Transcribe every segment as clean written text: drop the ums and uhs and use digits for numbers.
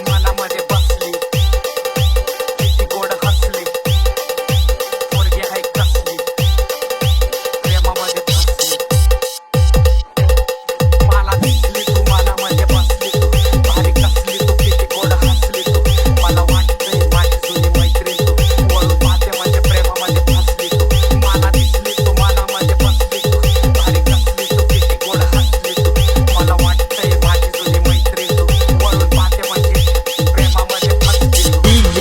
मनामध्ये बसली किती गोड हसली पोरगी हाय कसली प्रेमामध्ये फसली मला दिसली तू मनामध्ये बसली तू भारी कसली तू किती गोड हसली तू मला वाटतंय माझी जुनी मैत्रीण तू वळून पाहते म्हणजे प्रेमामध्ये फसली तू मला दिसली तू मनामध्ये बसली तू भारी कसली तू किती गोड हसली तू मला वाटतंय माझी जुनी मैत्रीण तू वळून पाहते म्हणजे प्रेमामध्ये फसली तू DJ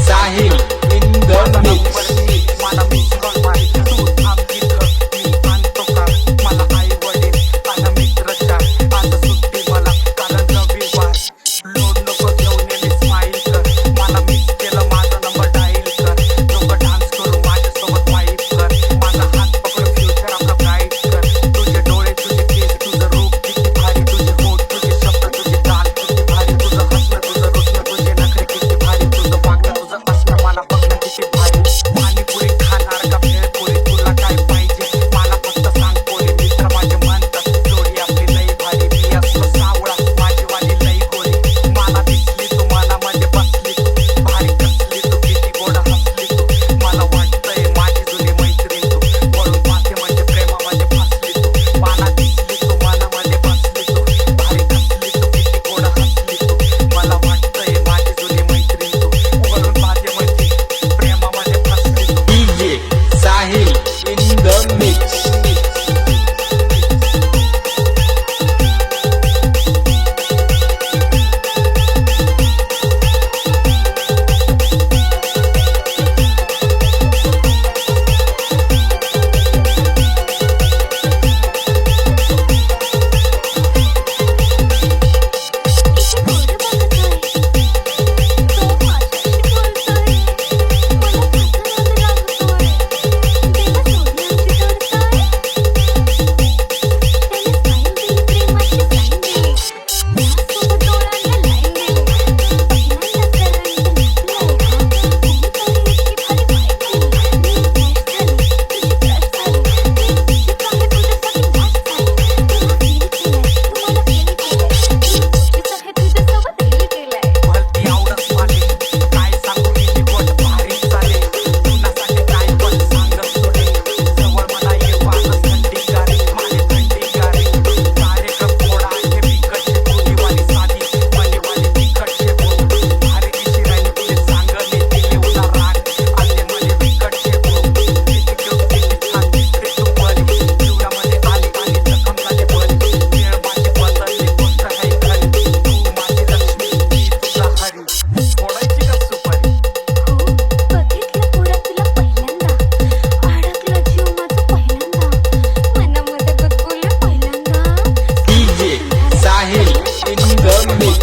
Sahil in the mix. मला मिस कॉल मारी तू थांब तिथं मी आणतो का मला आई वडील आणि मित्रच्या आता सुट्टी मला कारण रविवार लोड नको घेऊन ये मी स्माईल कर मला मिस केलं माझा नंबर डाईल कर लोक डान्स करू माझ्यासोबत वाईफ कर माझा हात पकडून फ्युचर आपला ब्राईट कर तुझे डोळे तुझे केस तुझं रूप किती भारी तुझे होठ तुझे शब्द तुझी चाल किती भारी तुझं हसणं तुझं रुसणं तुझे नखरे किती भारी तुझं वागणं तुझं असणं मला बघणं किती भारी पाणीपुरी खाणार का भेळपुरी तुला काय पाहिजे मला फक्त सांग पोरी मित्र माझे म्हणतात जोडी आपली लई भारी मी असलो सावळा माझी वाली लई गोरी मला दिसली तू मनामध्ये बसली तू भारी कसली तू किती गोड हसली तू मला वाटतंय माझी जुनी मैत्रीण तू वळून पाहते म्हणजे प्रेमामध्ये फसली तू मला दिसली तू मनामध्ये बसली तू भारी कसली तू किती गोड हसली तू मला वाटतंय माझी जुनी मैत्रीण तू वळून पाहते म्हणजे प्रेमामध्ये फसली तू DJ Sahil in the mix. भलती आवडत माले काय सांगू मी गोड भारी चाले तुझ्यासाठी काय पण सांगत सोडे जवळ मला ये वाजत थंडी गारी माझी थंडी गारी कार्यक्रम थोडा हे बिकटचे पोलीवाली साधी मनीवाली बिकटचे बोल भारी दिशी राहिली तुझे सांगले दिले उला राग आले मध्ये बिकटचे बोल किती क्यूट किती छान दिसते तू बरी जीवनामध्ये आली आणि जखम झाले बरी वेळ माझी बदलली गोष्ट आहे खरी तू माझी लक्ष्मी मी तुझा हरी फोडायची का सुपारी बघितलं पोरा तुला पहिल्यांदा अडकला जीव माझा पहिल्यांदा मनामध्ये गुदगुल्या पहिल्यांदा DJ Sahil in the mix.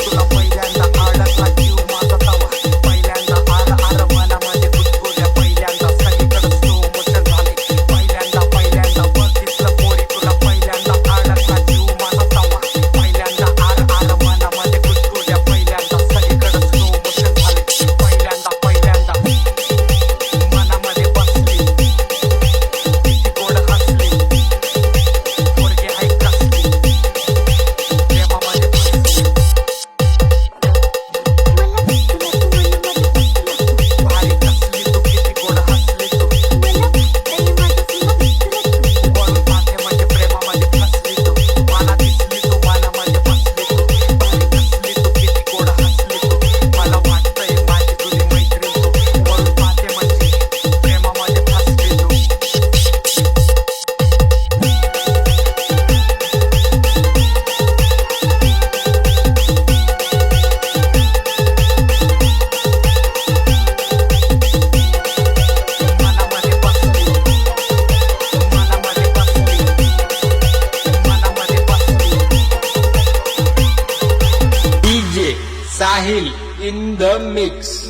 तुला पहिल्यांदा अडकला जीव माझा तवा पहिल्यांदा आर आर मनामध्ये गुदगुल्या पहिल्यांदा सगळीकडे स्लो मोशन झाले पहिल्यांदा बघितलं पोरी तुला पहिल्यांदा अडकला जीव माझा तवा पहिल्यांदा आर आर मनामध्ये गुदगुल्या पहिल्यांदा सगळीकडे स्लो मोशन झाले पहिल्यांदा मनामध्ये बसली किती गोड हसली पोरगी हाय कसली प्रेमामध्ये फसली मला दिसलं तू मनामध्ये बसला भारी कसली तू किती गोड हसली तू मला वाटतंय माझं तुला मित्र तू वळून पाहते म्हणजे प्रेमामध्ये फसली तू मला दिसली तू मनामध्ये बसली तू भारी कसली तू किती गोड हसली तू मला वाटतंय माझी जुनी मैत्रीण तू वळून पाहते म्हणजे प्रेमामध्ये फसली तू मनामध्ये बसली DJ Sahil in the mix.